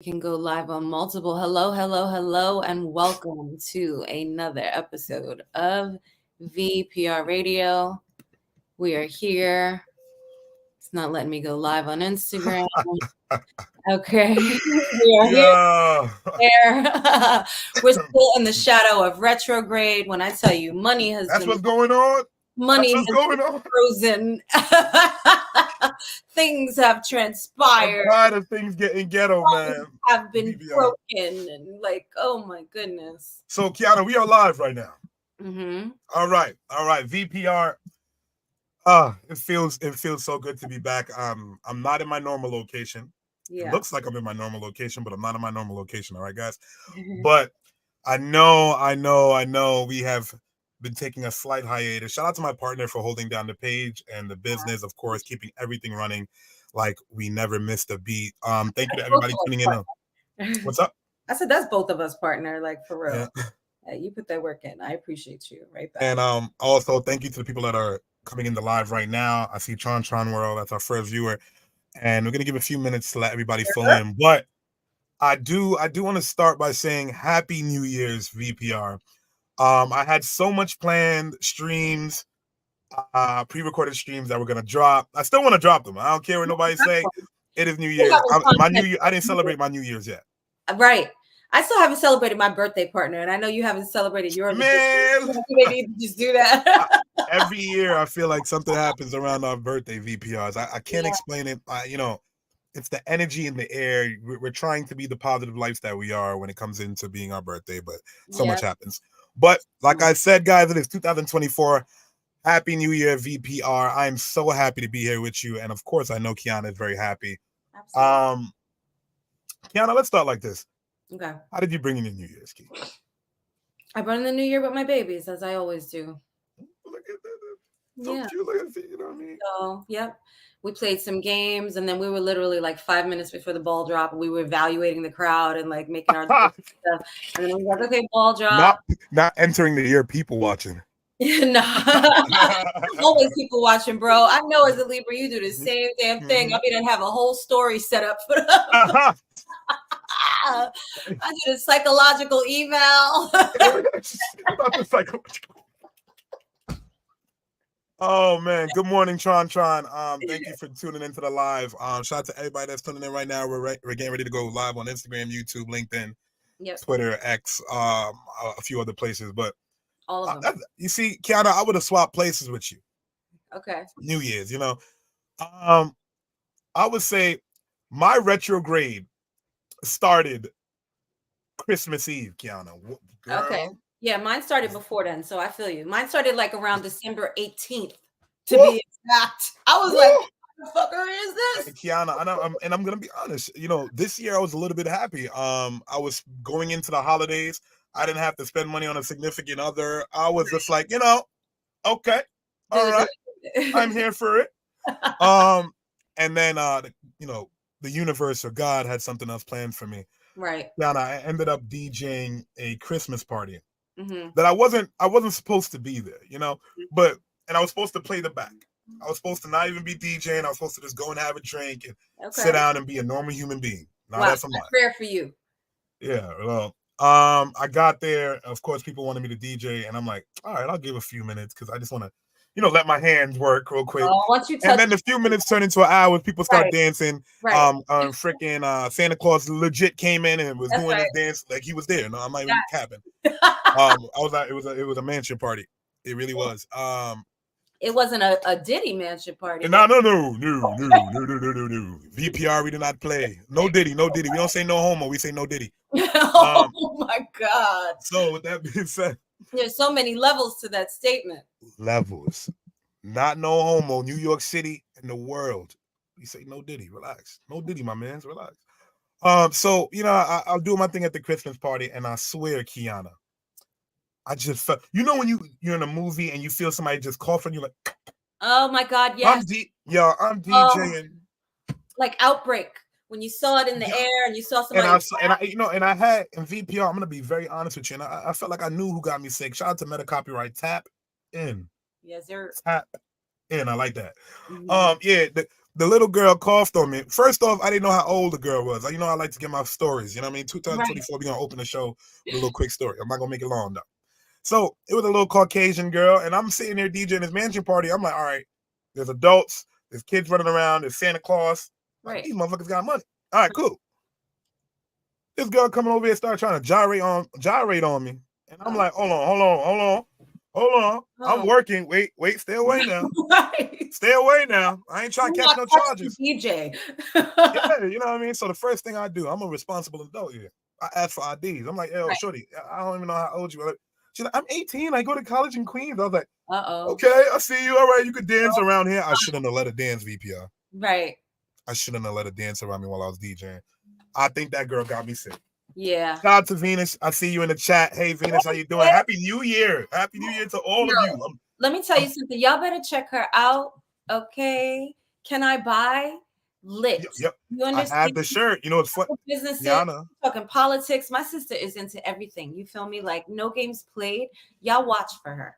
Can go live on multiple. Hello, hello, hello, and welcome to another episode of VPR Radio. We are here. It's not letting me go live on Instagram. Okay, we are Yeah, here. We're still in the shadow of retrograde. When I tell you, that's what's going on. That's money what's has going been on. frozen. Things have I'm transpired. tired of things getting ghetto, man. Have been BBR. broken and oh my goodness. So, Kiana, we are live right now. Mm-hmm. All right. VPR. It feels so good to be back. I'm not in my normal location. It Yeah. looks like I'm in my normal location, but I'm not in my normal location. All right, guys. But I know. We have been taking a slight hiatus. Shout out to my partner for holding down the page and the business, of course, keeping everything running like we never missed a beat. Thank you to Both everybody of us tuning in. partner. What's up? I said that's both of us partner, like for real. Yeah. You put that work in. I appreciate you. Right back. And also thank you to the people that are coming in the live right now. I see Tron World, that's our first viewer. And we're gonna give a few minutes to let everybody fill in. But I do want to start by saying Happy New Year's, VPR. I had so much planned streams, pre-recorded streams that were gonna drop. I still want to drop them. I don't care what nobody say. It is New Year's. My New Year. I didn't celebrate my New Year's yet. Right. I still haven't celebrated my birthday, partner, and I know you haven't celebrated yours. Man, You need to just do that. every year I feel like something happens around our birthday VPRs. I can't explain it. It's the energy in the air. We're trying to be the positive lights that we are when it comes into being our birthday, but so much happens. But like I said, guys, it is 2024. Happy New Year, VPR. I am so happy to be here with you. And of course, I know Kiana is very happy. Absolutely. Kiana, let's start like this. Okay. How did you bring in your New Year's, Key? I brought in the new year with my babies, as I always do. Look at that. So cute. Look at it. You know what I mean? So, yep. We played some games, and then we were literally like 5 minutes before the ball drop. We were evaluating the crowd and like making our stuff. And then we were like, okay, ball drop. Not entering the year, people watching. No, always people watching, bro. I know as a Libra, you do the same damn thing. I mean, I have a whole story set up for them. I did a psychological eval. Oh man, good morning, Tron. Thank you for tuning into the live. Shout out to everybody that's tuning in right now. We're getting ready to go live on Instagram, YouTube, LinkedIn, Twitter, X, a few other places. But all of them. You see, Kiana, I would have swapped places with you. Okay. New Year's, I would say my retrograde started Christmas Eve, Kiana. Girl. Okay. Yeah, mine started before then, so I feel you. Mine started like around December 18th, to be exact. I was like, what the fucker is this? And Kiana, and I'm gonna be honest. This year I was a little bit happy. I was going into the holidays. I didn't have to spend money on a significant other. I was just like, okay, all right, I'm here for it. And then the universe or God had something else planned for me. Right. Kiana, I ended up DJing a Christmas party that I wasn't supposed to be there, and I was supposed to play the back. I was supposed to not even be DJing. I was supposed to just go and have a drink and sit down and be a normal human being. Now that's a lie. Fair for you. Yeah, well, I got there. Of course, people wanted me to DJ, and I'm like, all right, I'll give a few minutes because I just want to, let my hands work real quick. Once you touch, and then the few minutes turn into an hour. People start dancing. Freaking Santa Claus legit came in and was doing his dance like he was there. No, I'm not even capping. I was like, it was a mansion party. It really was. It wasn't a Diddy mansion party. No. VPR, we do not play. No Diddy. We don't say no homo. We say no Diddy. Oh my God. So with that being said, there's so many levels to that statement. Levels. Not no homo. New York City and the world. We say no Diddy. Relax. No Diddy, my man. Relax. So I'll do my thing at the Christmas party, and I swear, Kiana, I just felt, when you're in a movie and you feel somebody just coughing, you're like, oh my God, yes. I'm DJing. Like Outbreak, when you saw it in the air and you saw somebody. And I had in VPR, I'm gonna be very honest with you, and I felt like I knew who got me sick. Shout out to Meta Copyright. Tap in. Yes, sir. Tap in. I like that. The little girl coughed on me. First off, I didn't know how old the girl was. I like to get my stories. You know what I mean? 2024, we're going to open the show with a little quick story. I'm not going to make it long, though. So it was a little Caucasian girl, and I'm sitting there DJing this mansion party. I'm like, all right, there's adults, there's kids running around, there's Santa Claus. Like, these motherfuckers got money. All right, cool. This girl coming over here started trying to gyrate on me. And I'm like, hold on. I'm working. Wait, stay away now. Stay away now. I ain't trying to catch no charges. DJ. Yeah, you know what I mean? So the first thing I do, I'm a responsible adult here. I ask for IDs. I'm like, yo, shorty, I don't even know how old you are. She's like, I'm 18. I go to college in Queens. I was like, okay, I see you. All right, you could dance around here. I shouldn't have let her dance, VPR. Right. I shouldn't have let her dance around me while I was DJing. I think that girl got me sick. Yeah. Shout out to Venus. I see you in the chat. Hey, Venus, how you doing? Happy New Year. Happy New Year to all of you. Let me tell you something. Y'all better check her out. Okay. Can I buy lit? Yep. You understand? I have the shirt. You know, it's fun. Businesses, Yana. talking politics. My sister is into everything. You feel me? Like no games played. Y'all watch for her.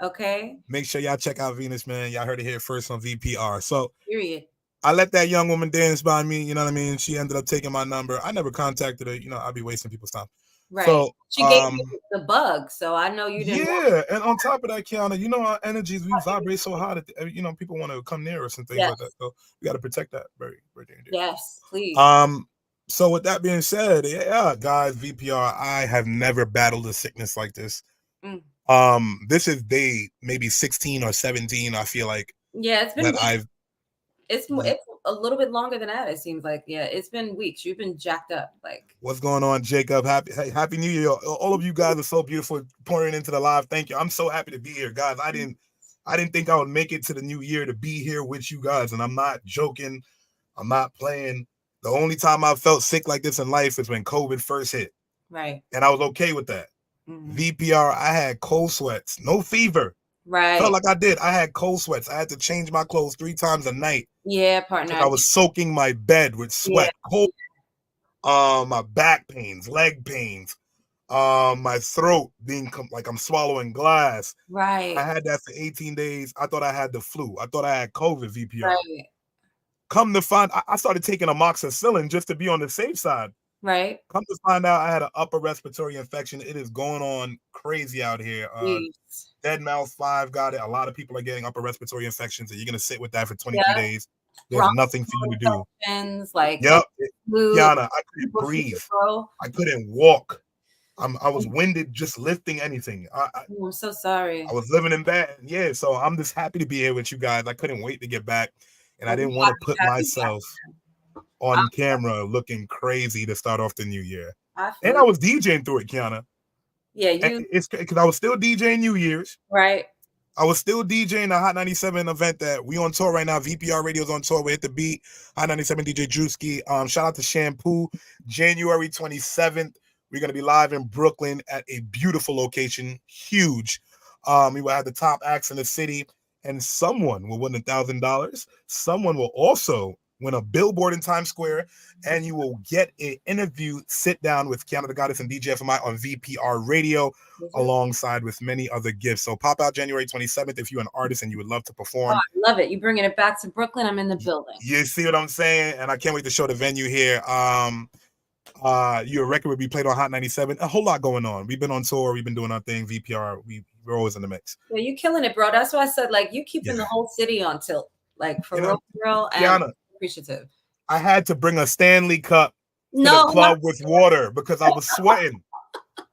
Okay. Make sure y'all check out Venus, man. Y'all heard it here first on VPR. So, period. I let that young woman dance by me. You know what I mean? She ended up taking my number. I never contacted her. You know, I'd be wasting people's time. Right. So, she gave me the bug. So I know you didn't. Yeah. And on top of that, Kiana, you know, our energies, we vibrate so high that, people want to come near us and things like that. So we got to protect that. Very, very dangerous. Yes, please. So with that being said, yeah, guys, VPR, I have never battled a sickness like this. This is day maybe 16 or 17. I feel like. Yeah, it's been. It's a little bit longer than that. It seems like. Yeah, it's been weeks. You've been jacked up. Like. What's going on, Jacob? Happy New Year! All of you guys are so beautiful pouring into the live. Thank you. I'm so happy to be here, guys. I didn't think I would make it to the new year to be here with you guys, and I'm not joking. I'm not playing. The only time I felt sick like this in life is when COVID first hit. Right. And I was okay with that. VPR, I had cold sweats, no fever. Right. Felt like I did. I had cold sweats. I had to change my clothes 3 times a night. Yeah, partner. I was soaking my bed with sweat. Yeah. Cold. My back pains, leg pains, my throat being like I'm swallowing glass. Right. I had that for 18 days. I thought I had the flu. I thought I had COVID, VPR. Right. Come to find, I started taking amoxicillin just to be on the safe side. Right. Come to find out I had an upper respiratory infection. It is going on crazy out here. Dead Mouse 5 got it. A lot of people are getting upper respiratory infections, and you're going to sit with that for 23 days. There's nothing for you to do. Like, yep. Yana, I couldn't breathe. I couldn't walk. I was winded just lifting anything. I'm so sorry. I was living in bed. Yeah, so I'm just happy to be here with you guys. I couldn't wait to get back, and I didn't want to put myself on camera looking crazy to start off the new year. And I was DJing through it, Kiana. Yeah, it's because I was still DJing New Year's. Right. I was still DJing the Hot 97 event that we on tour right now. VPR Radio's on tour. We hit the beat. Hot 97 DJ Drewski. Shout out to Shampoo. January 27th. We're going to be live in Brooklyn at a beautiful location. Huge. We will have the top acts in the city. And someone will win $1,000. Someone will also win a billboard in Times Square, and you will get an interview, sit down with Kiana the Goddess and DJ FMI on VPR Radio, alongside with many other gifts. So pop out January 27th if you're an artist and you would love to perform. Oh, I love it. You're bringing it back to Brooklyn. I'm in the building. You see what I'm saying? And I can't wait to show the venue here. Your record will be played on Hot 97. A whole lot going on. We've been on tour. We've been doing our thing. VPR, we're always in the mix. Yeah, you're killing it, bro. That's why I said, like, you keeping the whole city on tilt. Like, for real. And Kiana, appreciative. I had to bring a Stanley Cup to the club with water because I was sweating.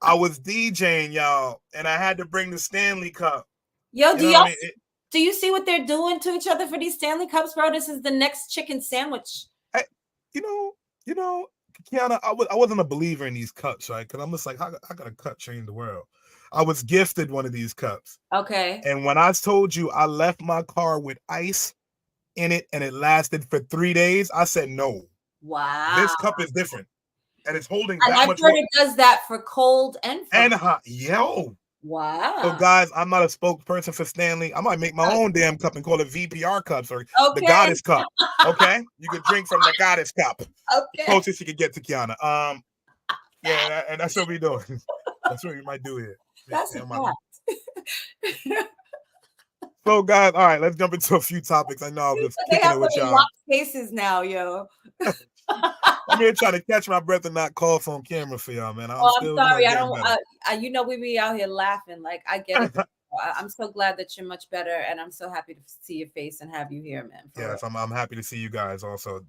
I was DJing, y'all, and I had to bring the Stanley Cup. Yo, do you see what they're doing to each other for these Stanley Cups, bro? This is the next chicken sandwich. You know, Kiana, I wasn't a believer in these cups, right? Because I'm just like, how can a cup change the world? I was gifted one of these cups. Okay. And when I told you I left my car with ice in it and it lasted for 3 days, I said no. Wow. This cup is different. And it's holding and that I've much heard it does that for cold and hot. Yo. Wow. So guys, I'm not a spokesperson for Stanley. I might make my own damn cup and call it VPR cups or the Goddess Cup. Okay? You can drink from the Goddess Cup. Okay. Closest you can get to Kiana. Yeah, and that's what we're doing. That's what we might do here. That's a fact. So, guys, all right, let's jump into a few topics. I know I was kicking it with y'all. cases now, yo. I'm here trying to catch my breath and not cough on camera for y'all, man. I'm I'm still, sorry. I getting don't. better. You know, we be out here laughing. Like I get it. I'm so glad that you're much better, and I'm so happy to see your face and have you here, man. Yes, I'm happy to see you guys also.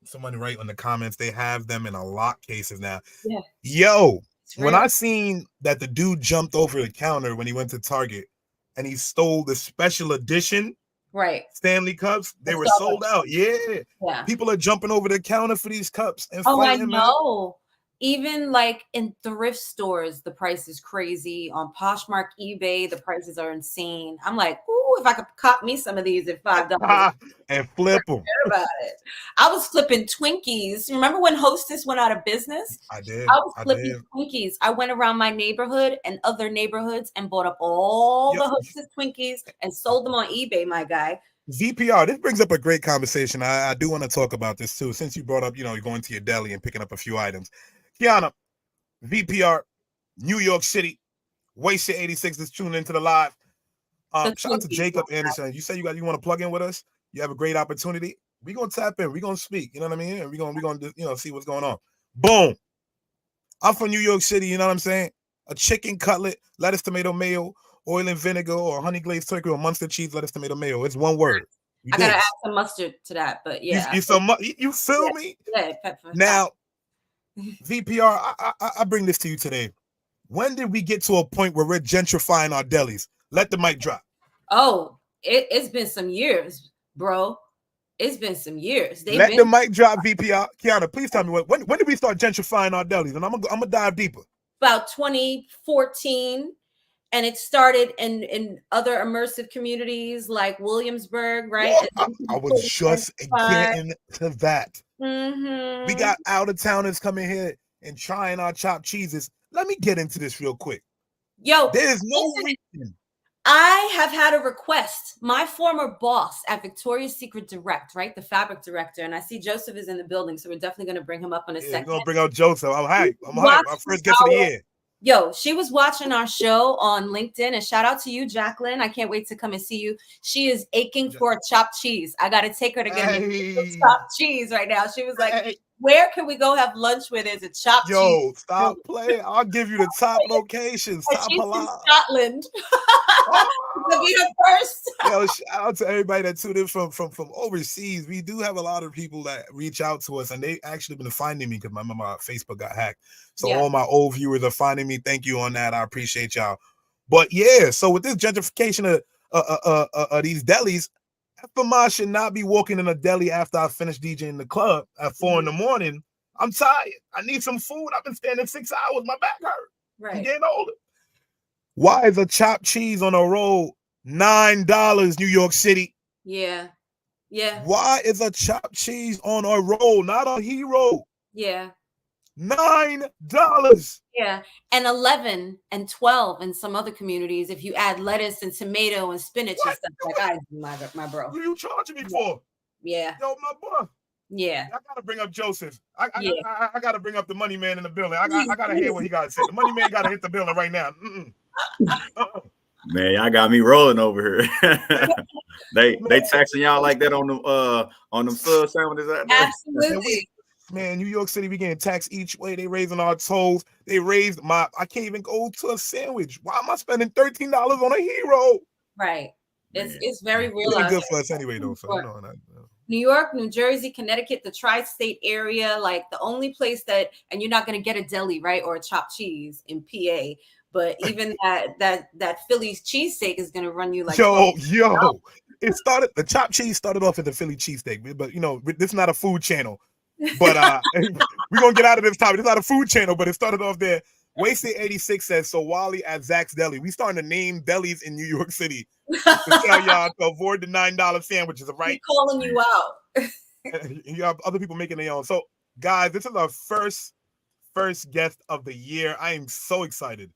Somebody write in the comments, they have them in a lock cases now. Yeah. Yo, when I seen that the dude jumped over the counter when he went to Target and he stole the special edition Stanley cups, they were sold out. Yeah. People are jumping over the counter for these cups and fighting, I know. Man. Even like in thrift stores, the price is crazy. On Poshmark, eBay, the prices are insane. I'm like, ooh, if I could cop me some of these at $5 and flip them. About it. I was flipping Twinkies. Remember when Hostess went out of business? I did. I was flipping Twinkies. I went around my neighborhood and other neighborhoods and bought up all the Hostess Twinkies and sold them on eBay, my guy. VPR, this brings up a great conversation. I do want to talk about this too, since you brought up, you're going to your deli and picking up a few items. Kiana, VPR, New York City, Wasted 86 is tuning into the live. Shout out to Jacob Anderson. You said you want to plug in with us. You have a great opportunity. We're gonna tap in. We're gonna speak. You know what I mean? And we're gonna see what's going on. Boom. I'm from New York City. You know what I'm saying? A chicken cutlet, lettuce, tomato, mayo, oil and vinegar, or honey glazed turkey, or Munster cheese, lettuce, tomato, mayo. It's one word. I gotta add some mustard to that, but yeah. You feel me? Yeah. Pepper. Now, VPR, I bring this to you today. When did we get to a point where we're gentrifying our delis? Let the mic drop. Oh, it's been some years, bro. It's been some years. Let the mic drop, VPR. Kiana, please tell me when did we start gentrifying our delis? And I'm gonna dive deeper. About 2014, and it started in other immersive communities like Williamsburg, right? I was just getting to that. Mm-hmm. We got out of towners coming here and trying our chopped cheeses. Let me get into this real quick. Yo, there's no reason. I have had a request. My former boss at Victoria's Secret Direct, right? The fabric director. And I see Joseph is in the building, so we're definitely going to bring him up in a second. We're going to bring out Joseph. I'm hyped. Our first guest of the year. Yo, she was watching our show on LinkedIn, and shout out to you, Jacqueline. I can't wait to come and see you. She is aching for a chopped cheese. I got to take her to get a chopped cheese right now. She was like, where can we go have lunch with? Is it chopped cheese? Yo, stop playing. I'll give you the top locations. Top she's in Scotland. To be the first. Yo, shout out to everybody that tuned in from overseas. We do have a lot of people that reach out to us, and they actually been finding me because my Facebook got hacked. So all my old viewers are finding me. Thank you on that. I appreciate y'all. But yeah, so with this gentrification of these delis, FMI should not be walking in a deli after I finish DJing the club at 4 in the morning. I'm tired. I need some food. I've been standing 6 hours. My back hurt. Right. I'm getting older. Why is a chopped cheese on a roll $9, New York City? Yeah. Yeah. Why is a chopped cheese on a roll, not a hero? Yeah. $9. Yeah. And 11 and 12 in some other communities if you add lettuce and tomato and spinach and stuff. Like my bro. What are you charging me for? Yeah. Yo, my boy. Yeah. I gotta bring up Joseph. I gotta bring up the money man in the building. I gotta hear what he gotta say. The money man gotta hit the building right now. Man, y'all got me rolling over here. they taxing y'all like that on them sub sandwiches out there? Absolutely. Man, New York City, we getting taxed each way. They raising our tolls. They raised I can't even go to a sandwich. Why am I spending $13 on a hero? Right. It's very real. It's good for us anyway, though. So you know that. New York, New Jersey, Connecticut, the tri-state area, like the only place that, and you're not going to get a deli, right, or a chopped cheese in PA, but even that Philly's cheesesteak is going to run you like yo. The chopped cheese started off as a Philly cheesesteak, but this is not a food channel. But we're gonna get out of this topic. It's not a food channel, but it started off there. Wasted 86 says, so Wally at Zach's Deli. We starting to name delis in New York City to tell y'all to avoid the $9 sandwiches, right? We're calling you out. You have other people making their own. So, guys, this is our first guest of the year. I am so excited.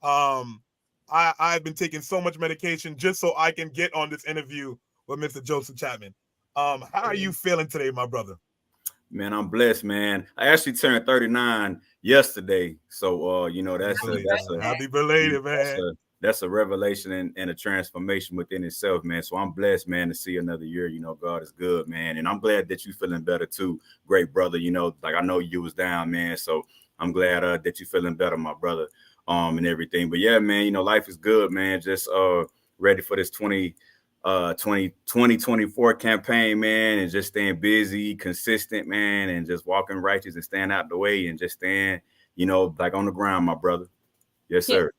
I've been taking so much medication just so I can get on this interview with Mr. Joseph Chatman. How are you feeling today, my brother? Man, I'm blessed, man. I actually turned 39 yesterday, so that's happy belated, man. that's a revelation and a transformation within itself, man. So I'm blessed, man, to see another year. You know, God is good, man. And I'm glad that you feeling better too, great brother. You know, like I know you was down, man. So I'm glad that you feeling better, my brother, and everything. But yeah, man, you know, life is good, man. Just ready for this 2024 campaign, man, and just staying busy, consistent, man, and just walking righteous and staying out the way and just staying, you know, like on the ground, my brother. Yes, sir.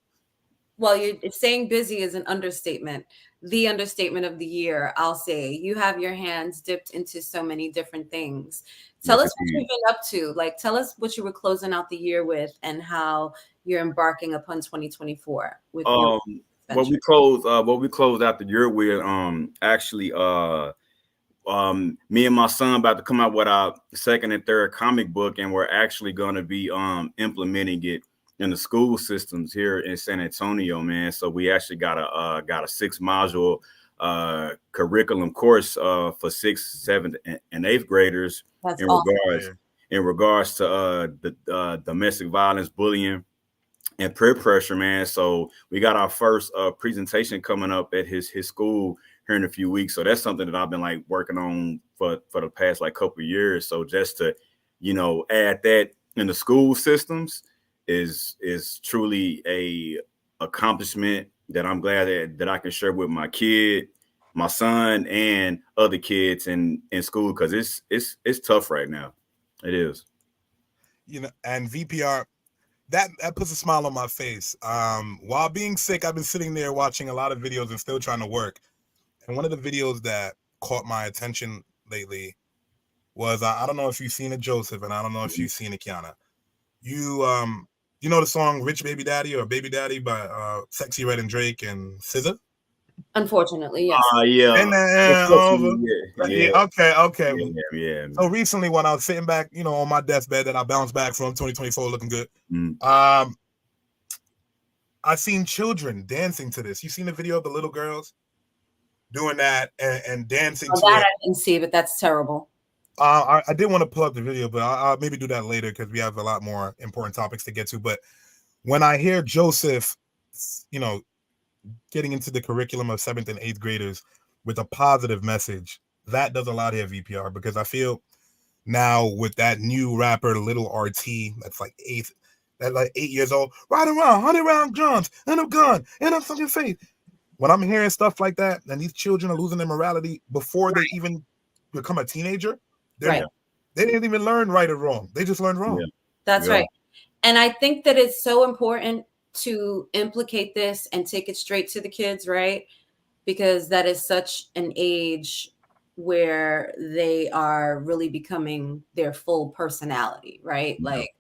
Well, you're staying busy is an understatement. The understatement of the year, I'll say. You have your hands dipped into so many different things. Tell us what you've been up to. Like, tell us what you were closing out the year with and how you're embarking upon 2024 with your what we closed out the year with actually me and my son about to come out with our second and third comic book, and we're actually going to be implementing it in the school systems here in San Antonio, man. So we actually got a 6-module curriculum course for 6th, 7th, and 8th graders. That's in awesome. regards to the domestic violence, bullying, and peer pressure, man. So we got our first presentation coming up at his school here in a few weeks. So that's something that I've been like working on for the past like couple of years. So just to, you know, add that in the school systems is truly a accomplishment that I'm glad that I can share with my kid, my son, and other kids in school, because it's tough right now. It is. You know, and VPR, that puts a smile on my face. While being sick, I've been sitting there watching a lot of videos and still trying to work. And one of the videos that caught my attention lately was I don't know if you've seen it, Joseph, and I don't know if you've seen it, Kiana. You know the song "Rich Baby Daddy" or "Baby Daddy" by Sexy Red and Drake and SZA? Unfortunately, yes. Okay. Yeah. So recently, when I was sitting back, you know, on my deathbed that I bounced back from 2024 looking good, I seen children dancing to this. You seen the video of the little girls doing that and dancing to that it? I didn't see, but that's terrible. I did want to pull up the video, but I'll maybe do that later because we have a lot more important topics to get to. But when I hear Joseph, you know, getting into the curriculum of 7th and 8th graders with a positive message, that does a lot here, VPR, because I feel now with that new rapper, Little RT, that's like 8 years old, riding around 100-round drums and a gun and a fucking face. When I'm hearing stuff like that, and these children are losing their morality before they even become a teenager, they didn't even learn right or wrong. They just learned wrong. That's right. And I think that it's so important to implicate this and take it straight to the kids, right? Because that is such an age where they are really becoming their full personality, right? Like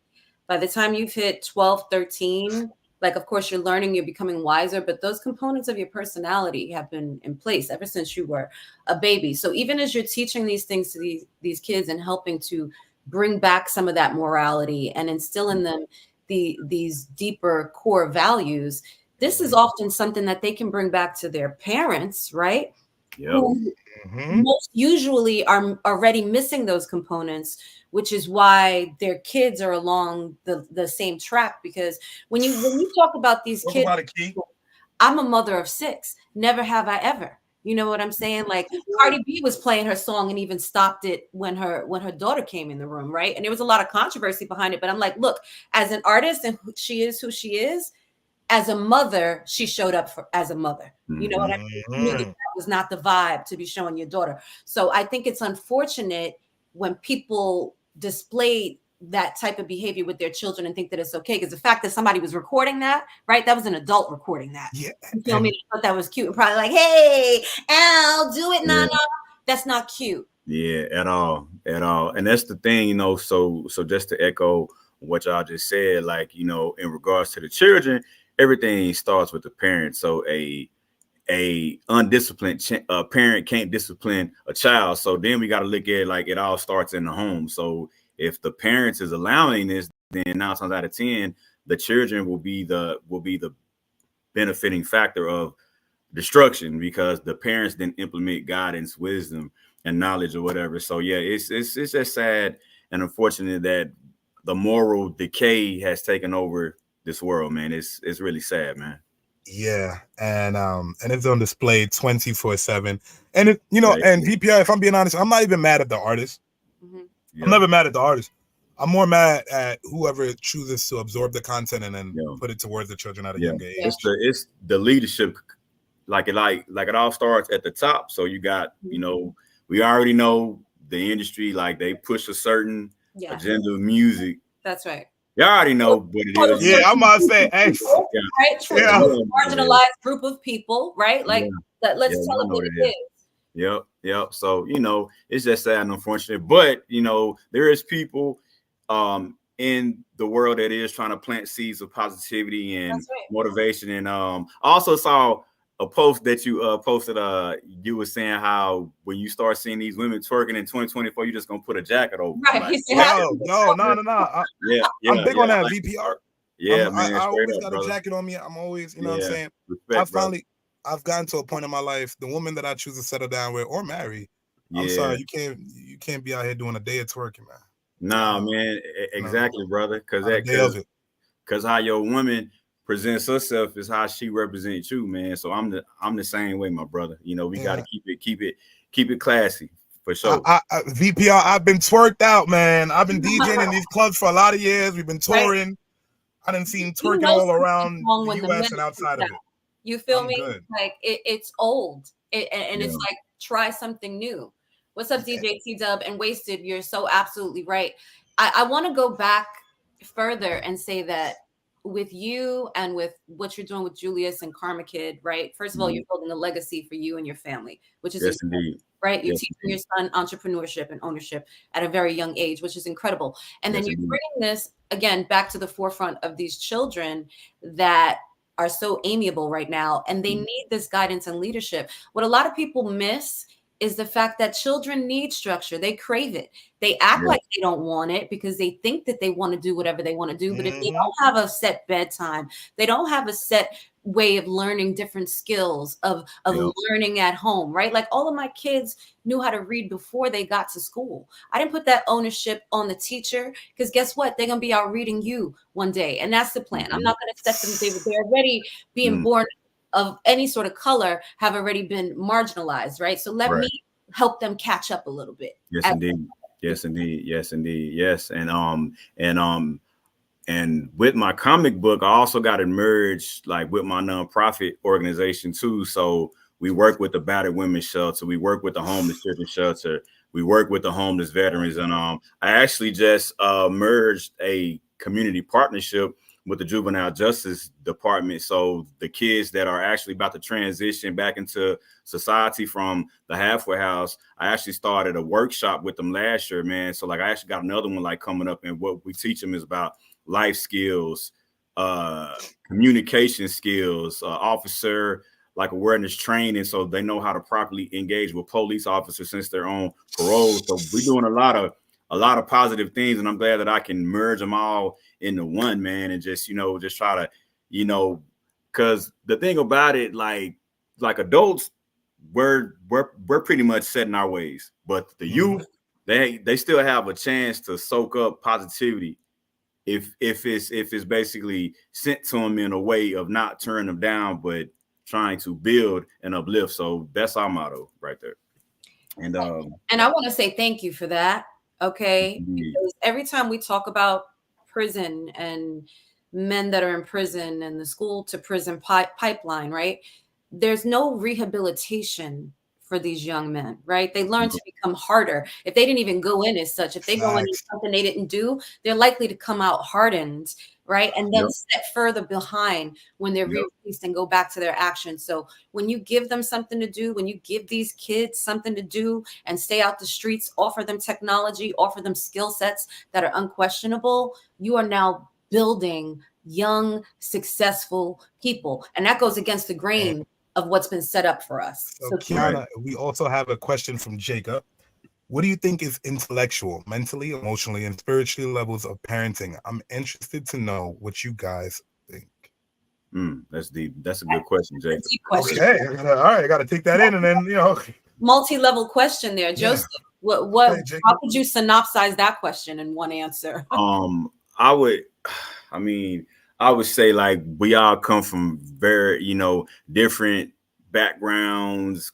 by the time you've hit 12, 13, like, of course, you're learning, you're becoming wiser, but those components of your personality have been in place ever since you were a baby. So even as you're teaching these things to these kids and helping to bring back some of that morality and instill in them these deeper core values, this is often something that they can bring back to their parents, right? Who most usually are already missing those components, which is why their kids are along the same track. Because when you talk about these kids, I'm a mother of 6. Never have I ever. You know what I'm saying? Like Cardi B was playing her song and even stopped it when her daughter came in the room, right? And there was a lot of controversy behind it. But I'm like, look, as an artist and she is who she is, as a mother, she showed up as a mother. You know what I mean? You knew that was not the vibe to be showing your daughter. So I think it's unfortunate when people display that type of behavior with their children and think that it's okay. Because the fact that somebody was recording that, right? That was an adult recording that. Yeah. You feel me? I thought that was cute. And probably like, hey, Al, do it, Nana. That's not cute. Yeah, at all. And that's the thing, you know, so just to echo what y'all just said, like, you know, in regards to the children, everything starts with the parents. So a undisciplined parent can't discipline a child. So then we got to look at it like it all starts in the home. So if the parents is allowing this, then 9 times out of 10, the children will be the benefiting factor of destruction, because the parents didn't implement guidance, wisdom, and knowledge or whatever. So yeah, it's just sad and unfortunate that the moral decay has taken over this world, man. It's really sad, man. Yeah, and it's on display 24/7. And it, you know, Right. and VPR, if I'm being honest, I'm not even mad at the artist. Mhm. I'm never mad at the artist. I'm more mad at whoever chooses to absorb the content and then put it towards the children at a younger age. It's the leadership, like it all starts at the top. So you got, you know, we already know the industry, like they push a certain agenda of music. That's right. You already know what it is. Yeah, I'm about to say, people, right? Yeah. Marginalized group of people, right? Like let's tell them what it is. Yep. So, you know, it's just sad and unfortunate. But, you know, there is people in the world that is trying to plant seeds of positivity and motivation. And I also saw a post that you posted. You were saying how when you start seeing these women twerking in 2024, you're just gonna put a jacket over. Right. Like, no. I'm big on that, like, VPR. Yeah, man. I always got brother. a jacket on me. I'm always, you know what I'm saying? Respect, I've gotten to a point in my life, the woman that I choose to settle down with or marry, I'm sorry, you can't be out here doing a day of twerking, man. Nah, man, exactly, brother. Because how your woman presents herself is how she represents you, man. So I'm the same way, my brother. You know, we got to keep it classy for sure. VPR, I've been twerked out, man. I've been DJing in these clubs for a lot of years. We've been touring. I done seen twerking all around the US and outside of it. You feel me? Good. Like it's old, and it's like try something new. What's up, DJ T-Dub and Wasted? You're so absolutely right. I want to go back further and say that with you and with what you're doing with Julius and Karma Kid, right? First of all, you're building a legacy for you and your family, which is indeed. Right? You're teaching your son entrepreneurship and ownership at a very young age, which is incredible. And then you're bringing this again back to the forefront of these children that are so amiable right now, and they need this guidance and leadership. What a lot of people miss is the fact that children need structure. They crave it. They act like they don't want it because they think that they want to do whatever they want to do. But if they don't have a set bedtime, they don't have a set way of learning different skills of learning at home, right? Like all of my kids knew how to read before they got to school. I didn't put that ownership on the teacher because guess what? They're going to be out reading you one day. And that's the plan. I'm not going to set them. They're already being born of any sort of color, have already been marginalized, right? So let me help them catch up a little bit. Yes, indeed. Yes. And with my comic book, I also got it merged like with my nonprofit organization too. So we work with the battered women's shelter. We work with the homeless children's shelter. We work with the homeless veterans. And I actually just merged a community partnership with the juvenile justice department. So the kids that are actually about to transition back into society from the halfway house, I actually started a workshop with them last year, man. So like I actually got another one like coming up, and what we teach them is about life skills, communication skills, officer like awareness training, so they know how to properly engage with police officers since they're on parole. So we're doing a lot of positive things, and I'm glad that I can merge them all into one, man, and just try to, because the thing about it, like adults, we're pretty much set in our ways, but the youth, they still have a chance to soak up positivity if it's basically sent to them in a way of not turning them down, but trying to build and uplift. So that's our motto right there. And I want to say thank you for that. Okay. Because every time we talk about prison and men that are in prison and the school to prison pipeline, right? There's no rehabilitation for these young men, right? They learn to become harder. If they didn't even go in as such, if they go in as something they didn't do, they're likely to come out hardened, right? And then step further behind when they're released and go back to their actions. So when you give them something to do, when you give these kids something to do and stay out the streets, offer them technology, offer them skill sets that are unquestionable, you are now building young, successful people. And that goes against the grain of what's been set up for us. So Kiana, we also have a question from Jacob. What do you think is intellectual, mentally, emotionally, and spiritually levels of parenting? I'm interested to know what you guys think. That's deep. That's a good question, Jacob. Okay, all right, I got to take that in, and then multi-level question there, Joseph. How could you synopsize that question in one answer? I would say like we all come from very, different backgrounds,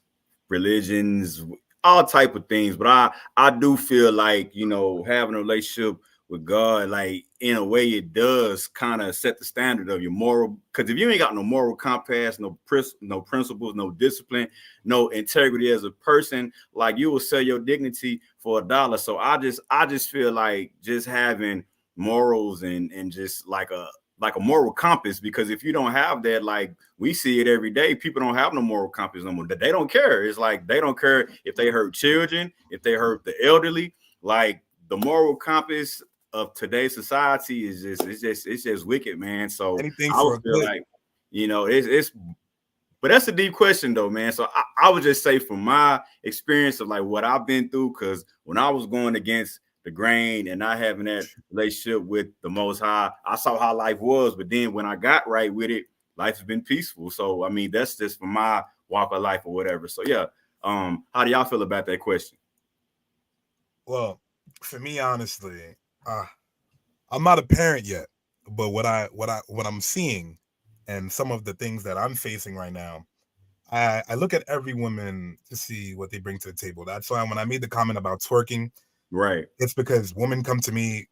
religions, all type of things. But I do feel like, having a relationship with God, like in a way it does kind of set the standard of your moral. Because if you ain't got no moral compass, no principles, no discipline, no integrity as a person, like you will sell your dignity for $1. So I just feel like just having morals and just like a moral compass, because if you don't have that, like we see it every day, people don't have no moral compass no more. They don't care. It's like they don't care if they hurt children, if they hurt the elderly. Like the moral compass of today's society is it's just wicked, man. So Anything I for would a feel good. like, it's but that's a deep question though, man. So I would just say from my experience of like what I've been through, because when I was going against the grain and not having that relationship with the Most High, I saw how life was. But then when I got right with it, life has been peaceful. So I mean, that's just from my walk of life or whatever. So yeah, how do y'all feel about that question? Well, for me, honestly, uh, I'm not a parent yet, but what I'm seeing, and some of the things that I'm facing right now, I look at every woman to see what they bring to the table. That's why when I made the comment about twerking, Right. it's because women come to me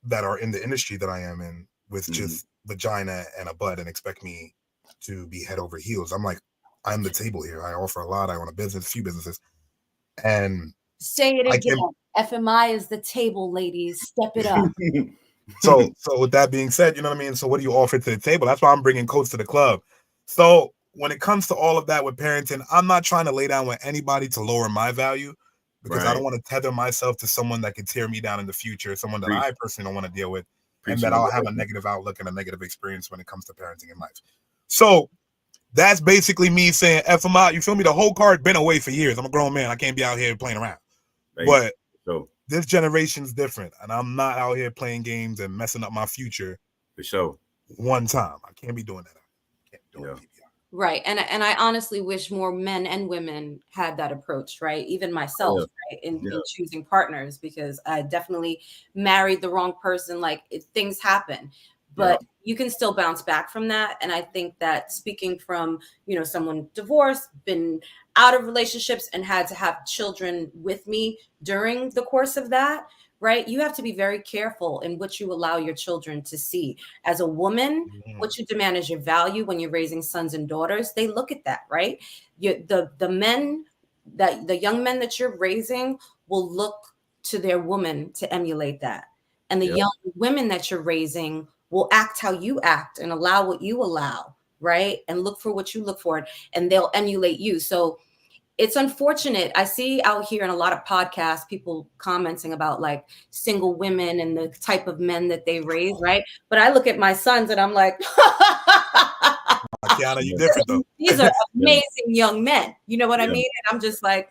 that are in the industry that I am in with Mhm. just vagina and a butt and expect me to be head over heels. I'm like, I'm the table here. I offer a lot. I own a few businesses, and Say it I again. can. FMI is the table, ladies. Step it up. So with that being said, you know what I mean. So what do you offer to the table? That's why I'm bringing coach to the club. So when it comes to all of that with parenting, I'm not trying to lay down with anybody to lower my value, because I don't Right. want to tether myself to someone that could tear me down in the future, someone that I Preach, personally don't want to deal with, and preaching that on I'll have a negative outlook and a negative experience when it comes to parenting in life. So that's basically me saying F them out. You feel me? The whole card been away for years. I'm a grown man. I can't be out here playing around. hey, But so this generation's different, and I'm not out here playing games and messing up my future for sure. one time. I can't be doing that. I can't be doing Yeah. VPR. Right. And I honestly wish more men and women had that approach, right? Even myself, Yeah. right, in Yeah. choosing partners, because I definitely married the wrong person. Like things happen, Yeah. but you can still bounce back from that. And I think that speaking from, someone divorced, been out of relationships and had to have children with me during the course of that, right? You have to be very careful in what you allow your children to see. As a woman, what you demand is your value when you're raising sons and daughters. They look at that, right? The men, that the young men that you're raising will look to their woman to emulate that. And the Yeah. young women that you're raising will act how you act and allow what you allow, right? And look for what you look for, and they'll emulate you. So it's unfortunate. I see out here in a lot of podcasts, people commenting about like single women and the type of men that they raise, right? But I look at my sons and I'm like, Kiana, you different though. these are Yeah. amazing young men. You know what I Yeah. mean? And I'm just like,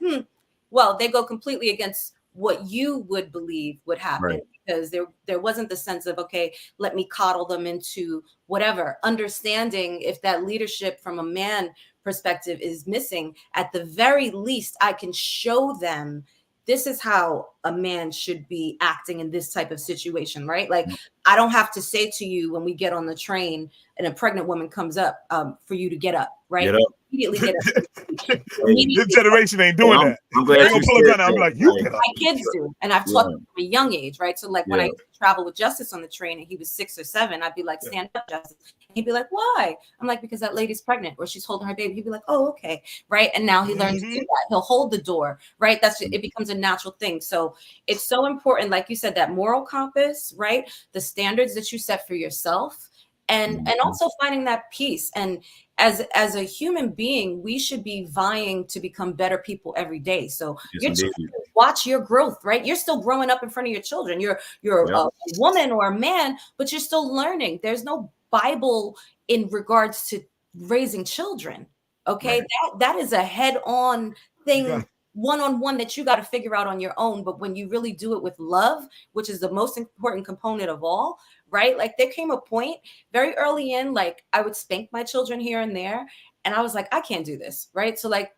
well, they go completely against what you would believe would happen, Right. because there wasn't the sense of, okay, let me coddle them into whatever. Understanding if that leadership from a man perspective is missing, at the very least, I can show them this is how a man should be acting in this type of situation, right? Like, I don't have to say to you when we get on the train and a pregnant woman comes up, for you to get up, right? Get up. Immediately get up. Hey, This Immediately. generation ain't doing I'm, that. I'm They glad ain't you gonna pull a said gun out and be that. like, "You Like, get up." My kids do, and I've taught yeah. them from a young age, right? So like when I Yeah. used to travel with Justice on the train and he was 6 or 7, I'd be like, stand up, Justice. And he'd be like, why? I'm like, because that lady's pregnant or she's holding her baby. He'd be like, oh, okay, right? And now he learned to do that. He'll hold the door, right? It becomes a natural thing. So it's so important, like you said, that moral compass, right? The standards that you set for yourself, and Mhm. also finding that peace. And as a human being, we should be vying to become better people every day. So Yes, your indeed. children watch your growth, right? You're still growing up in front of your children. You're Yep. a woman or a man, but you're still learning. There's no Bible in regards to raising children. Okay, Right. that is a head-on You thing, got one-on-one, that you got to figure out on your own. But when you really do it with love, which is the most important component of all, right? Like there came a point very early in, like I would spank my children here and there, and I was like, I can't do this, right? So like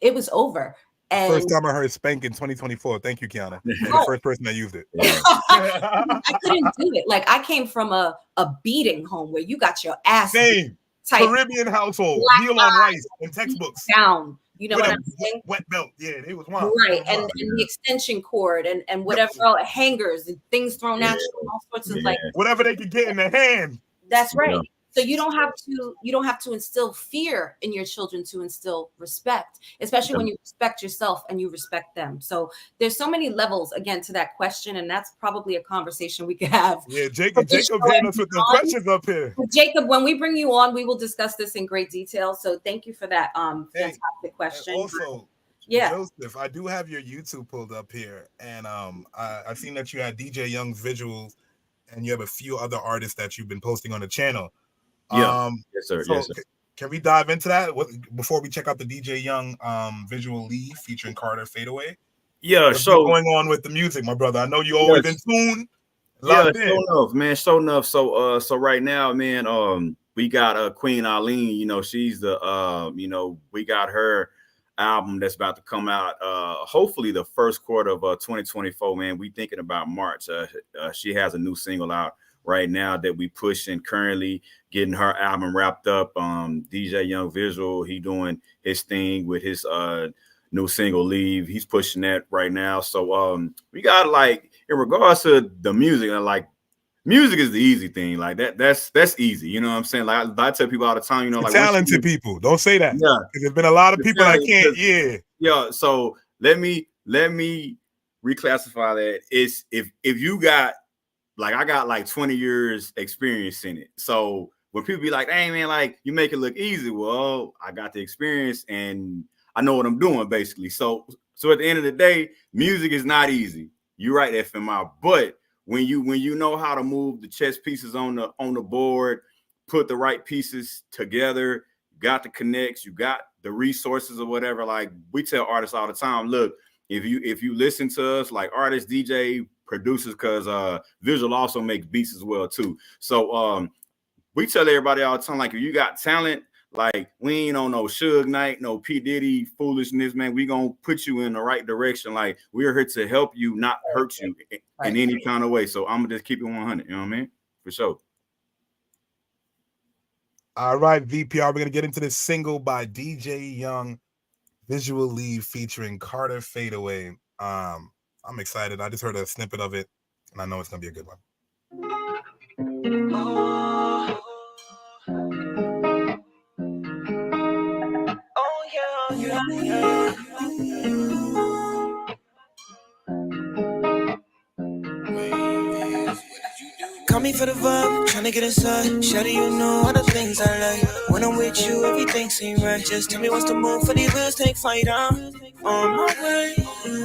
it was over. And first time I heard spank in 2024. Thank you, Kiana. You're the first person that used it. I couldn't do it. Like, I came from a beating home where you got your ass Same type Caribbean household, meal on rice and textbooks down. You know with what a I'm saying? wet belt. Yeah, they was wild. Right. And the extension cord and whatever else, hangers and things thrown at you, all sorts of like whatever they could get in their hand. That's right. Yeah. So you don't have to instill fear in your children to instill respect, especially when you respect yourself and you respect them. So there's so many levels again to that question, and that's probably a conversation we could have. Yeah, Jacob hitting us with the questions up here. Jacob, when we bring you on, we will discuss this in great detail. So thank you for that fantastic question. Also, yeah, Joseph, I do have your YouTube pulled up here, and I've seen that you had DJ Young's visuals, and you have a few other artists that you've been posting on the channel. Yes, sir. So yes, sir. Can we dive into that before we check out the DJ Young visual lead featuring Carter Fadeaway? Yeah, what's going on with the music, my brother? I know you always in tune. Yeah, so enough. So right now, man, we got Queen Ailin. You know, she's the we got her album that's about to come out hopefully the first quarter of 2024. Man, we thinking about March. She has a new single out right now that we pushing currently, getting her album wrapped up. DJ Young visual, he doing his thing with his new single Leave. He's pushing that right now. So we got like, in regards to the music, like music is the easy thing. Like that's easy. You know what I'm saying? Like I tell people all the time, you know, like talented people. Don't say that. Yeah. Because there's been a lot of people that can't, Yeah. So let me reclassify that. It's if you got, like, I got like 20 years experience in it. So when people be like, hey man, like you make it look easy. Well, I got the experience and I know what I'm doing basically. So at the end of the day, music is not easy. You're right, FMI. But when you know how to move the chess pieces on the board, put the right pieces together, you got the connects, you got the resources or whatever. Like we tell artists all the time, look, if you listen to us, like artists, DJ, producers, because visual also makes beats as well too. So we tell everybody all the time, like if you got talent, like we ain't on no Suge Knight, no P. Diddy foolishness, man. We gonna put you in the right direction. Like we're here to help you, not hurt you in any kind of way. So I'm gonna just keep it 100. You know what I mean? For sure. All right, VPR. We're gonna get into this single by DJ Young, visual lead featuring Carter Fadeaway. I'm excited. I just heard a snippet of it, and I know it's gonna be a good one. Call me for the vibe, tryna get inside. Shawty, you know all the things I like. When I'm with you, everything seems right. Just tell me what's the move for these wheels, take flight on my way.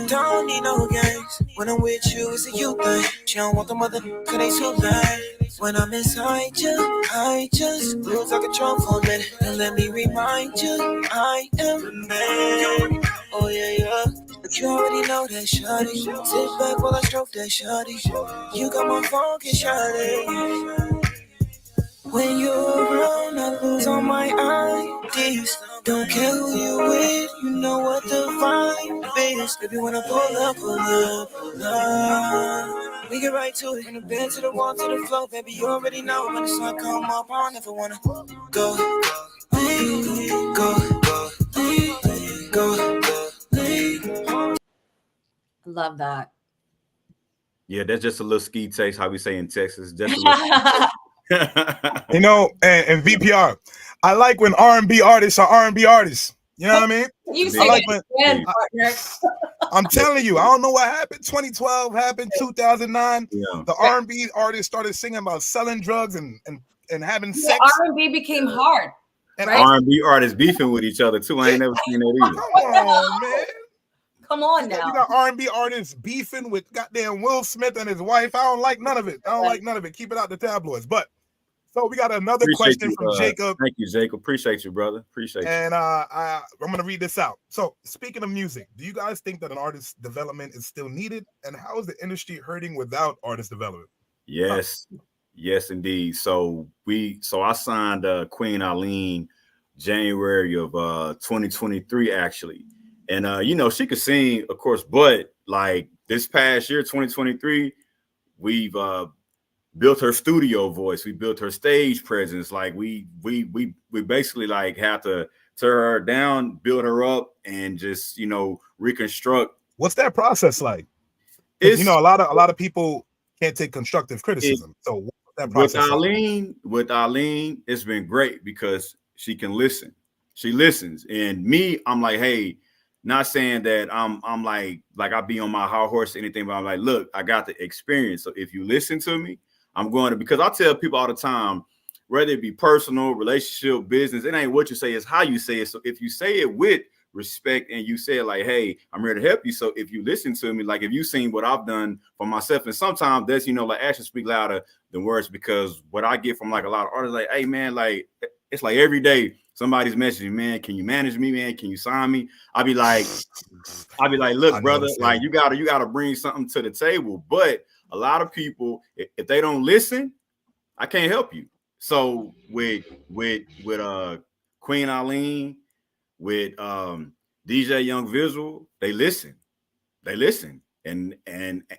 Don't need no games. When I'm with you, it's a you thing. She don't want the mother, cause they too late. When I'm inside you, I just lose all control for a minute. And let me remind you, I am the man. Oh yeah. But you already know that, shawty. Sit back while I stroke that, shawty. You got my funky, shawty. When you're around, I lose all my ideas. Don't care who you with, you know what the vibe is. Baby, when I pull up, we get right to it. From the bed to the wall to the floor, baby, you already know. When the sun come up, I don't never wanna go. Love that. Yeah, that's just a little ski taste, how we say in Texas. Just a little you know, and VPR, I like when R&B artists are R&B artists. You know what I mean? I like when I'm telling you, I don't know what happened. 2012 happened, 2009. Yeah. The R&B artists started singing about selling drugs and having sex. R&B became hard. And right? R&B artists beefing with each other too. I ain't never seen that either. Come on, man. Come on now. You got R&B artists beefing with goddamn Will Smith and his wife. I don't like none of it. Keep it out the tabloids. But so we got another question from Jacob. Thank you, Jacob. Appreciate you, brother. Appreciate you. And I'm gonna read this out. So speaking of music, do you guys think that an artist's development is still needed? And how is the industry hurting without artist development? Yes, yes, indeed. So I signed Queen Ailin January of 2023 actually. And you know, she could sing, of course, but like this past year, 2023, we've built her studio voice. We built her stage presence. Like we basically like have to tear her down, build her up, and just, you know, reconstruct. What's that process like? You know, a lot of people can't take constructive criticism. So what's that process with Ailin, it's been great because she can listen. She listens. And me, I'm like, hey, not saying that I'm like I be on my high horse or anything, but I'm like, look, I got the experience. So if you listen to me, I'm going to, because I tell people all the time, whether it be personal, relationship, business, it ain't what you say, it's how you say it. So if you say it with respect and you say it like, hey, I'm here to help you. So if you listen to me, like if you've seen what I've done for myself, and sometimes that's, you know, like actions speak louder than words, because what I get from like a lot of artists, like, hey man, like it's like every day somebody's messaging, man, can you manage me, man? Can you sign me? I'll be like, look, brother, like you gotta bring something to the table. But a lot of people, if they don't listen, I can't help you. So with Queen Ailin, with DJ Young Visual, they listen. And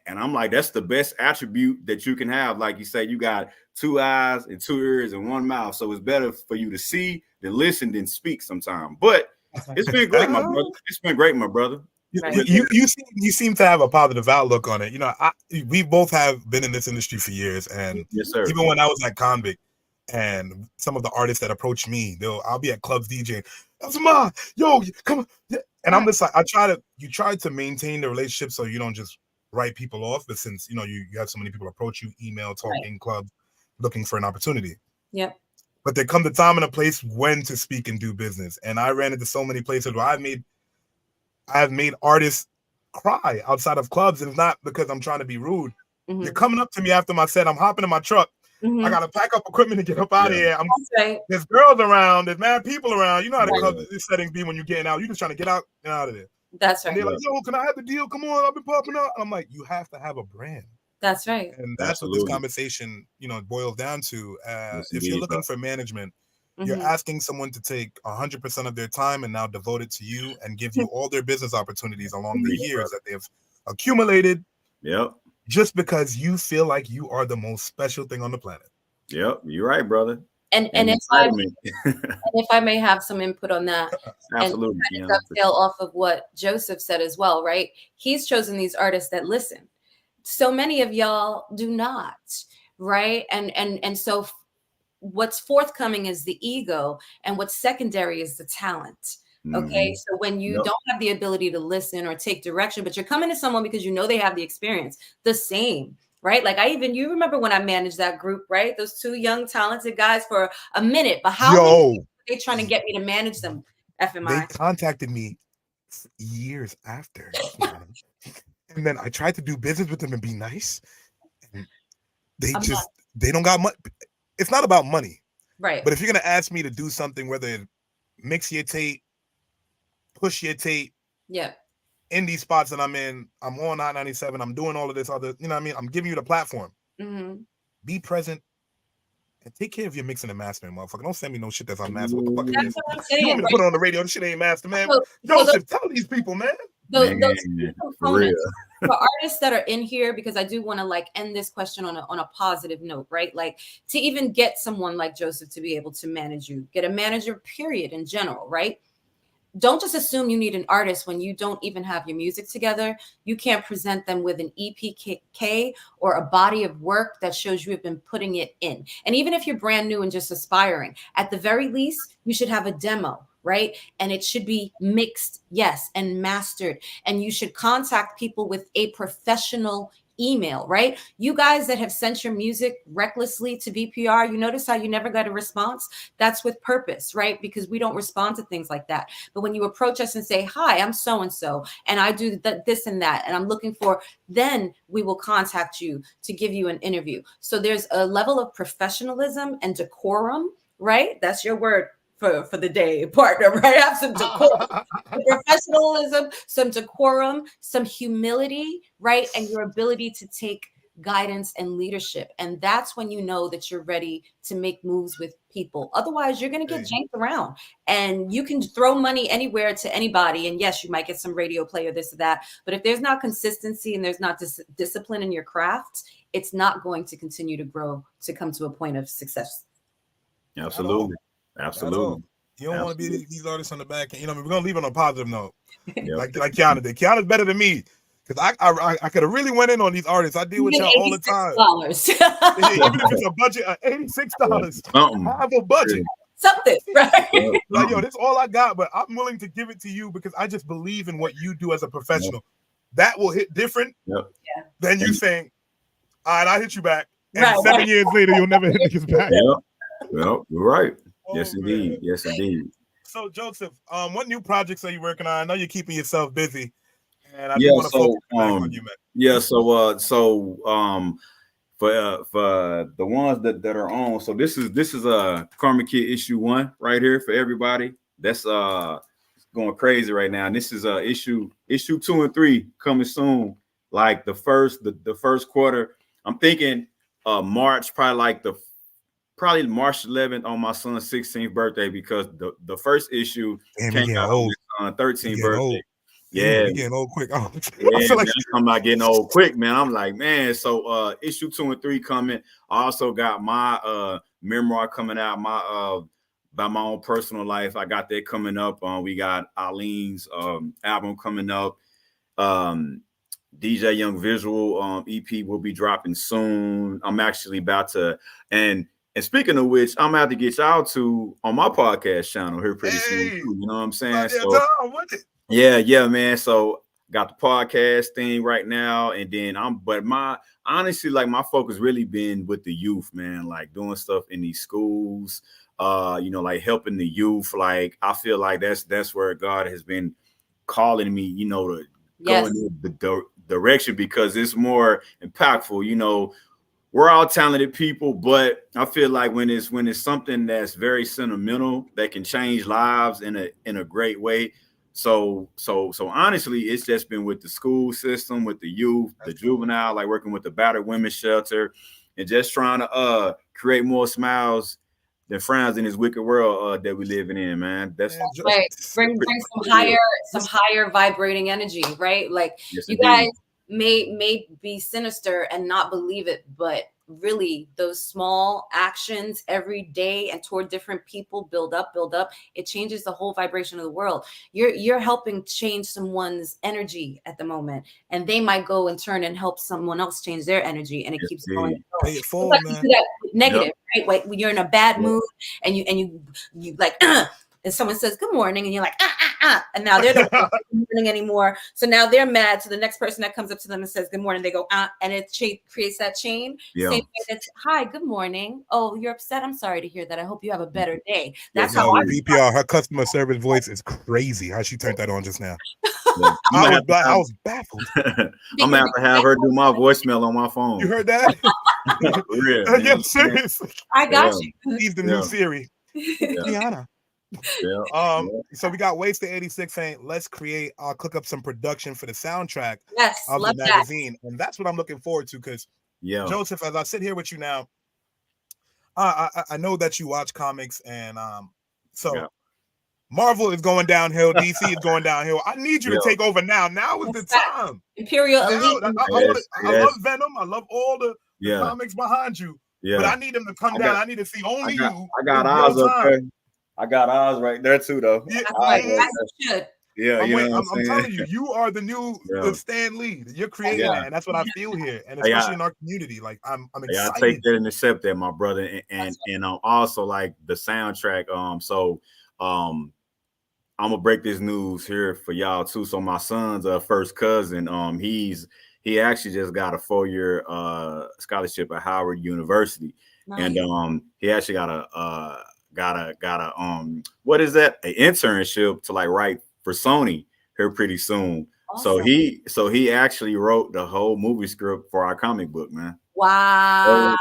I'm like, that's the best attribute that you can have. Like you say, you got 2 eyes and 2 ears and 1 mouth. So it's better for you to see than listen than speak sometimes. But it's been great, my brother. It's been great, my brother. Right. You seem to have a positive outlook on it. You know, we both have been in this industry for years, and yes, sir. Even when I was at Convict, and some of the artists that approach me, I'll be at clubs DJing. Yo, come on, and I'm just like, you try to maintain the relationship so you don't just write people off. But since you know you have so many people approach you, email, talking, clubs, looking for an opportunity. Yep. But there comes a time and a place when to speak and do business, and I ran into so many places where I've made artists cry outside of clubs, and it's not because I'm trying to be rude. Mm-hmm. They're coming up to me after my set. I'm hopping in my truck. Mm-hmm. I gotta pack up equipment and get up out of here. There's girls around. There's mad people around. You know how the club settings be when you're getting out. You're just trying to get out and out of there. That's right. And they're like, yo, can I have the deal? Come on, I've been popping up. I'm like, you have to have a brand. That's right. And that's what this conversation, you know, boils down to. If you're looking for management, you're asking someone to take 100% of their time and now devote it to you and give you all their business opportunities along the years that they've accumulated. Yep. Just because you feel like you are the most special thing on the planet. Yep, you're right, brother. And if I may have some input on that, absolutely, and dovetail off of what Joseph said as well, right? He's chosen these artists that listen. So many of y'all do not, right? And so what's forthcoming is the ego, and what's secondary is the talent. Okay, so when you don't have the ability to listen or take direction, but you're coming to someone because you know they have the experience, the same, right? Like you remember when I managed that group, right? Those 2 young talented guys for a minute, but how are they trying to get me to manage them? FMI. They contacted me years after, and then I tried to do business with them and be nice, and they don't got money. It's not about money, right? But if you're gonna ask me to do something, whether it mix your tape, push your tape, in these spots that I'm in, I'm on I-97, I'm doing all of this other, you know what I mean? I'm giving you the platform. Mm-hmm. Be present and take care of your mixing and mastering, motherfucker. Don't send me no shit that's unmastered. What the fuck is this? You want me to put it on the radio? This shit ain't mastered, man. Joseph, tell these people, man. Those components for artists that are in here, because I do want to like end this question on a positive note, right? Like to even get someone like Joseph to be able to manage you, get a manager, period, in general, right? Don't just assume you need an artist when you don't even have your music together. You can't present them with an EPK or a body of work that shows you have been putting it in. And even if you're brand new and just aspiring, at the very least, you should have a demo, right? And it should be mixed, yes, and mastered. And you should contact people with a professional email, right? You guys that have sent your music recklessly to VPR, you notice how you never got a response? That's with purpose, right? Because we don't respond to things like that. But when you approach us and say, hi, I'm so-and-so, and I do this and that, and I'm looking for, then we will contact you to give you an interview. So there's a level of professionalism and decorum, right? That's your word for the day, partner, right? Have some decorum, some professionalism, some decorum, some humility, right? And your ability to take guidance and leadership. And that's when you know that you're ready to make moves with people. Otherwise, you're going to get janked around, and you can throw money anywhere to anybody. And yes, you might get some radio play or this or that. But if there's not consistency and there's not discipline in your craft, it's not going to continue to grow to come to a point of success. Absolutely. Absolutely. You don't want to be these artists on the back end. You know, we're going to leave on a positive note. Like Kiana did. Kiana's better than me. Because I could have really went in on these artists. I deal with y'all all the time. Even if it's a budget of $86, I have a budget. Something, right? Like, yo, that's all I got, but I'm willing to give it to you because I just believe in what you do as a professional. That will hit different than you saying, all right, I'll hit you back. And 7 years later, you'll never hit niggas back. Well, you're right. Yes, indeed. Man. Yes, indeed. So, Joseph, what new projects are you working on? I know you're keeping yourself busy. And I want to focus back on you, man. Yeah, so for the ones that are on, so this is a Karma Kid issue 1 right here for everybody. That's going crazy right now. And this is issue 2 and 3 coming soon. Like the first quarter. I'm thinking March, probably March 11th on my son's 16th birthday, because the first issue came out on his 13th birthday. Old. Yeah, getting old quick. I feel like I'm not getting old quick, man. I'm like, man. So issue 2 and 3 coming. I also got my memoir coming out, my by my own personal life. I got that coming up. We got Ailin's album coming up. DJ Young Visual EP will be dropping soon. I'm actually about to, and speaking of which, I'm about to get y'all to on my podcast channel here pretty soon too, you know what I'm saying? Yeah, man. So got the podcast thing right now, and then honestly, like my focus really been with the youth, man, like doing stuff in these schools, like helping the youth. Like I feel like that's where God has been calling me, to go in the direction, because it's more impactful. We're all talented people, but I feel like when it's something that's very sentimental that can change lives in a great way. So honestly, it's just been with the school system, with the youth, the juvenile, like working with the battered women's shelter, and just trying to create more smiles than frowns in this wicked world that we living in, man. That's right. Bring some higher vibrating energy, right? Like you guys may be sinister and not believe it, but really those small actions every day and toward different people build up. It changes the whole vibration of the world. You're helping change someone's energy at the moment, and they might go and turn and help someone else change their energy, and it keeps going. Pay it forward, man. Negative, right? Like when you're in a bad mood and you like and someone says good morning, and you're like and now they're not good morning anymore. So now they're mad. So the next person that comes up to them and says good morning, they go and it creates that chain. Yeah. Same way that's hi, good morning. Oh, you're upset. I'm sorry to hear that. I hope you have a better day. That's how VPR. Her customer service voice is crazy. How she turned that on just now. I was baffled. I'm gonna have to have her do my voicemail on my phone. You heard that? Real, yeah, seriously. I got you. He's the new Siri. Rihanna. So we got Wasted 86 saying let's cook up some production for the soundtrack of the magazine, and that's what I'm looking forward to, because Joseph, as I sit here with you now, I know that you watch comics, and Marvel is going downhill, DC is going downhill. I need you to take over now. Now is the time. Imperial Elite. I love Venom. I love all the comics behind you, but I need them to come down. I need to see only you. I got eyes up there. I got eyes right there too, though. Yeah, I'm telling you, you are the new Stan Lee. You're creating that, and that's what I feel here, and especially in our community. Like I'm excited. I take that and accept that, my brother, and also like the soundtrack. So I'm gonna break this news here for y'all too. So my son's first cousin, he actually just got a 4-year scholarship at Howard University, and he actually got a what is that? An internship to like write for Sony here pretty soon. Awesome. So he actually wrote the whole movie script for our comic book, man. Wow.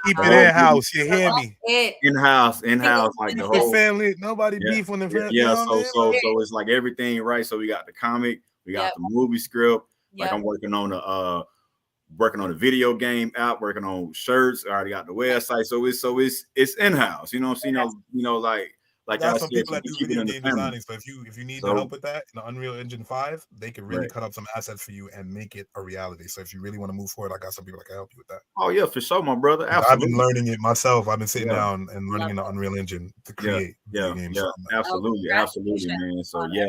Keep it in-house. You hear me? In-house, like the whole family. Nobody beef when the family. Yeah, so it's like everything, right? So we got the comic, we got the movie script. Like I'm working on working on a video game app, working on shirts. I already got the website, so it's in house. You know what I'm saying? I Like got I some said, people that do keep it video in the game family. designing. So if you need the So help with that in the Unreal Engine 5, they can really right. cut up some assets for you and make it a reality. So if you really want to move forward, I got some people that can help you with that. Oh yeah, for sure, my brother. 'Cause I've been Absolutely. learning it myself. I've been sitting Yeah. down and learning Love in the it. Unreal Engine to Yeah, create video games. So I'm like, absolutely, absolutely, man. So on yeah.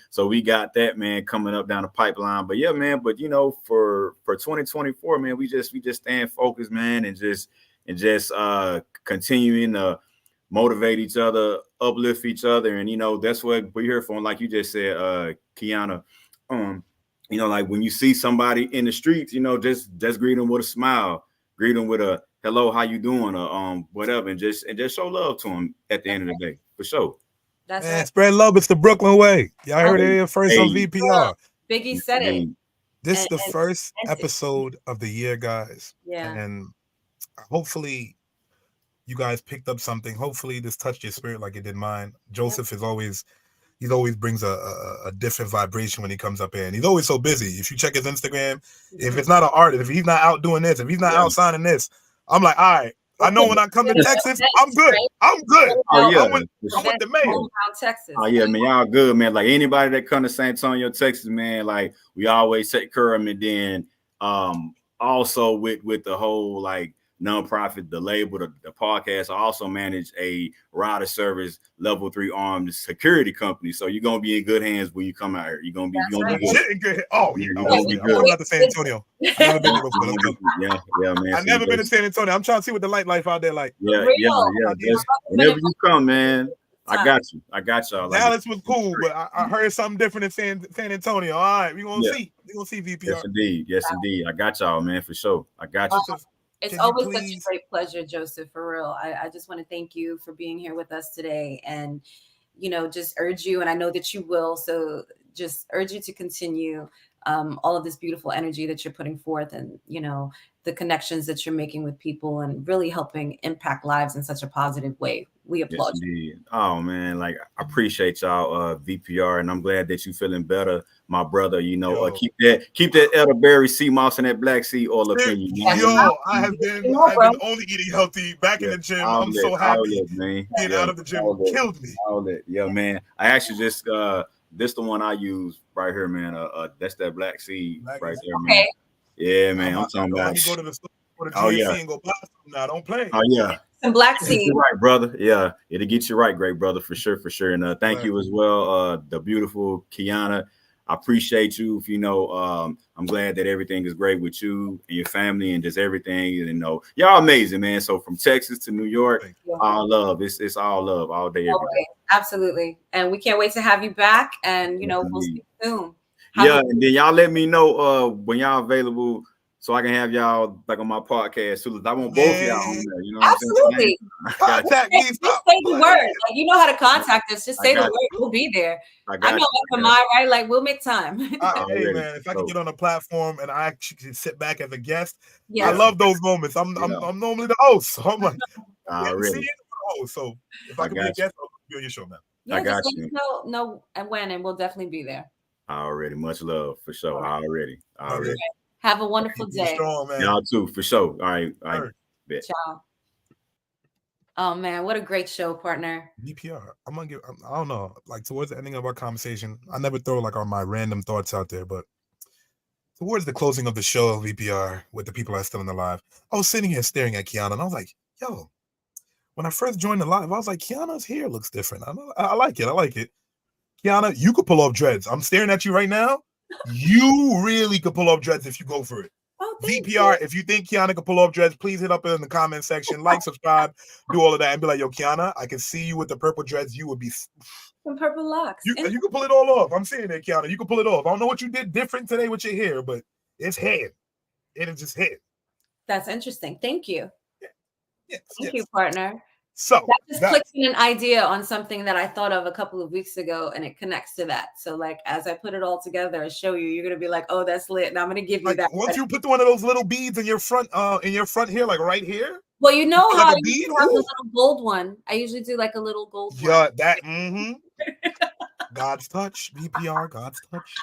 So we got that, man, coming up down the pipeline. But yeah, man. But you know, for 2024, man, we just staying focused, man, and just continuing to motivate each other, uplift each other, and you know that's what we're here for. And like you just said, Kiana, you know, like when you see somebody in the streets, you know, just greet them with a smile, greet them with a hello, how you doing, or whatever, and just show love to them at the end of the day, for sure. That's man, right. spread love. It's the Brooklyn way. Y'all heard it here first on Hey, VPR. Biggie said it. This is And- the and- first and- episode of the year, guys. Yeah. And hopefully you guys picked up something. Hopefully this touched your spirit like it did mine. Joseph is always brings a different vibration when he comes up here, and he's always so busy. If you check his Instagram, if it's not an artist, if he's not out doing this, if he's not out signing this, I'm like, all right. I know when I come to Texas, I'm good. I'm good. Oh yeah, I'm with the mayor. Texas. Oh yeah, man, y'all good, man. Like anybody that come to San Antonio, Texas, man, like we always take care of them. And then also with the whole like nonprofit, the label, the podcast, I also manage a rider service level 3 armed security company. So you're gonna be in good hands when you come out here. You're gonna be good. Oh, you're I'm gonna be good. going out to San Antonio. I've never been there before. Let's go. Yeah, man. I've never been to San Antonio. I'm trying to see what the life out there like. Yeah. Whenever you come, man, I got you. I got y'all. Dallas was cool, but I heard something different in San Antonio. All right, we're gonna see. We're gonna see VPR. Yes, indeed. I got y'all, man, for sure. I got you. It's always such a great pleasure, Joseph, for real. I just want to thank you for being here with us today, and you know, just urge you, and I know that you will, so just urge you to continue all of this beautiful energy that you're putting forth, and you know, the connections that you're making with people, and really helping impact lives in such a positive way. We applaud you. Oh man, like I appreciate y'all, VPR, and I'm glad that you feeling better, my brother. You know, keep that elderberry sea moss and that black sea oil up in you. Yo, I've been only eating healthy back in the gym. I'm so happy. Man. Getting out of the gym killed me. Yeah, man. I actually just this the one I use right here, man. That's that black seed right there, man. Yeah, man. I'm talking about. You go to the store, go to GNC and go buy some now. Don't play. Oh yeah. Some black seed. Right, brother. Yeah, it'll get you right, great brother, for sure. And thank you as well, the beautiful Kiana. I appreciate you. You know, I'm glad that everything is great with you and your family and just everything. You know, y'all amazing, man. So from Texas to New York, all love. It's all love, all day, every day. Absolutely, and we can't wait to have you back. And you know, we'll see you soon. And then y'all let me know when y'all available, so I can have y'all like on my podcast. So I want both of y'all on there. You know what absolutely. I'm saying? Just say the word. Like, you know how to contact us. Just say the word. We'll be there. I know for mine, right? Like we'll make time. Hey man, if I can get on a platform and I actually can sit back as a guest, I love those moments. I'm normally the host, so I'm like, so if I can be a guest, I'll be on your show, man. Yeah, I got you. No, and when, and we'll definitely be there. Already, much love for sure. Already. Have a wonderful day. Strong, man. Y'all too, for sure. All right. Ciao. Oh man, what a great show, partner. VPR. I'm gonna give. I don't know. Like towards the ending of our conversation, I never throw like all my random thoughts out there, but towards the closing of the show, VPR, with the people that are still in the live, I was sitting here staring at Kiana, and I was like, "Yo." When I first joined the live, I was like, "Kiana's hair looks different. I like it. I like it." Kiana, you could pull off dreads. I'm staring at you right now. You really could pull off dreads if you go for it. VPR, if you think Kiana could pull off dreads, please hit up in the comment section, like, subscribe, do all of that, and be like, "Yo, Kiana, I can see you with the purple dreads. You would be some purple locks. You can pull it all off. I'm saying it, Kiana. You can pull it off. I don't know what you did different today with your hair, but it's head. It is just head. That's interesting. Thank you. Yes, Thank you, partner. So that just clicks in an idea on something that I thought of a couple of weeks ago, and it connects to that. So, like, as I put it all together and show you, you're gonna be like, "Oh, that's lit." And I'm gonna give you that. Once you put one of those little beads in your front hair, like right here. Well, you know how like I usually have the little gold one. I usually do like a little gold one. Yeah, that. God's touch, VPR, God's touch.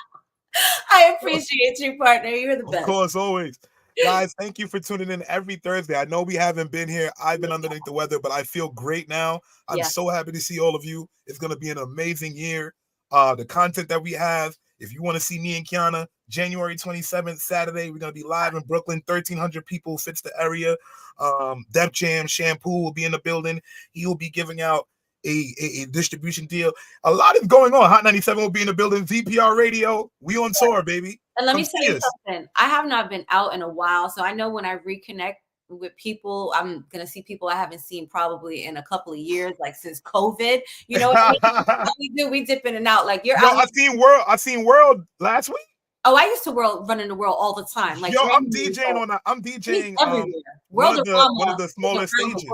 I appreciate you, partner. You're the Of best. course, always. Guys, thank you for tuning in every Thursday. I know we haven't been here. I've been underneath the weather, but I feel great now. I'm so happy to see all of you. It's going to be an amazing year. The content that we have, if you want to see me and Kiana, January 27th, Saturday, we're going to be live in Brooklyn. 1,300 people fits the area. Def Jam Shampoo will be in the building. He will be giving out a distribution deal. A lot is going on. Hot 97 will be in the building. VPR Radio. We on tour, baby. And let me tell you something. I have not been out in a while, so I know when I reconnect with people, I'm gonna see people I haven't seen probably in a couple of years, like since COVID. You know what I mean? We dip in and out. Like you're out. I seen World last week. Oh, I used to run in the world all the time. Like I'm DJing everywhere. One of the smallest stages.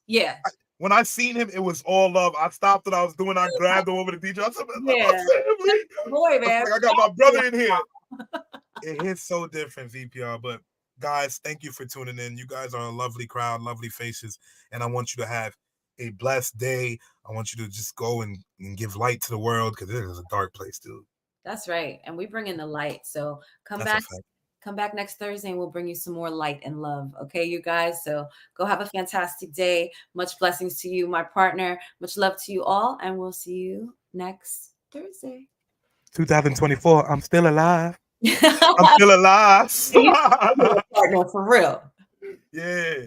Yeah. When I seen him, it was all love. I stopped what I was doing. I grabbed him over the DJ. I said, my family. Boy, man. I got my brother in here. It hits so different, VPR. But guys, thank you for tuning in. You guys are a lovely crowd, lovely faces. And I want you to have a blessed day. I want you to just go and give light to the world because it is a dark place, dude. That's right. And we bring in the light. So come back next Thursday and we'll bring you some more light and love. Okay, you guys? So go have a fantastic day. Much blessings to you, my partner. Much love to you all. And we'll see you next Thursday. 2024. I'm still alive. I'm still alive. Partner, for real. Yeah.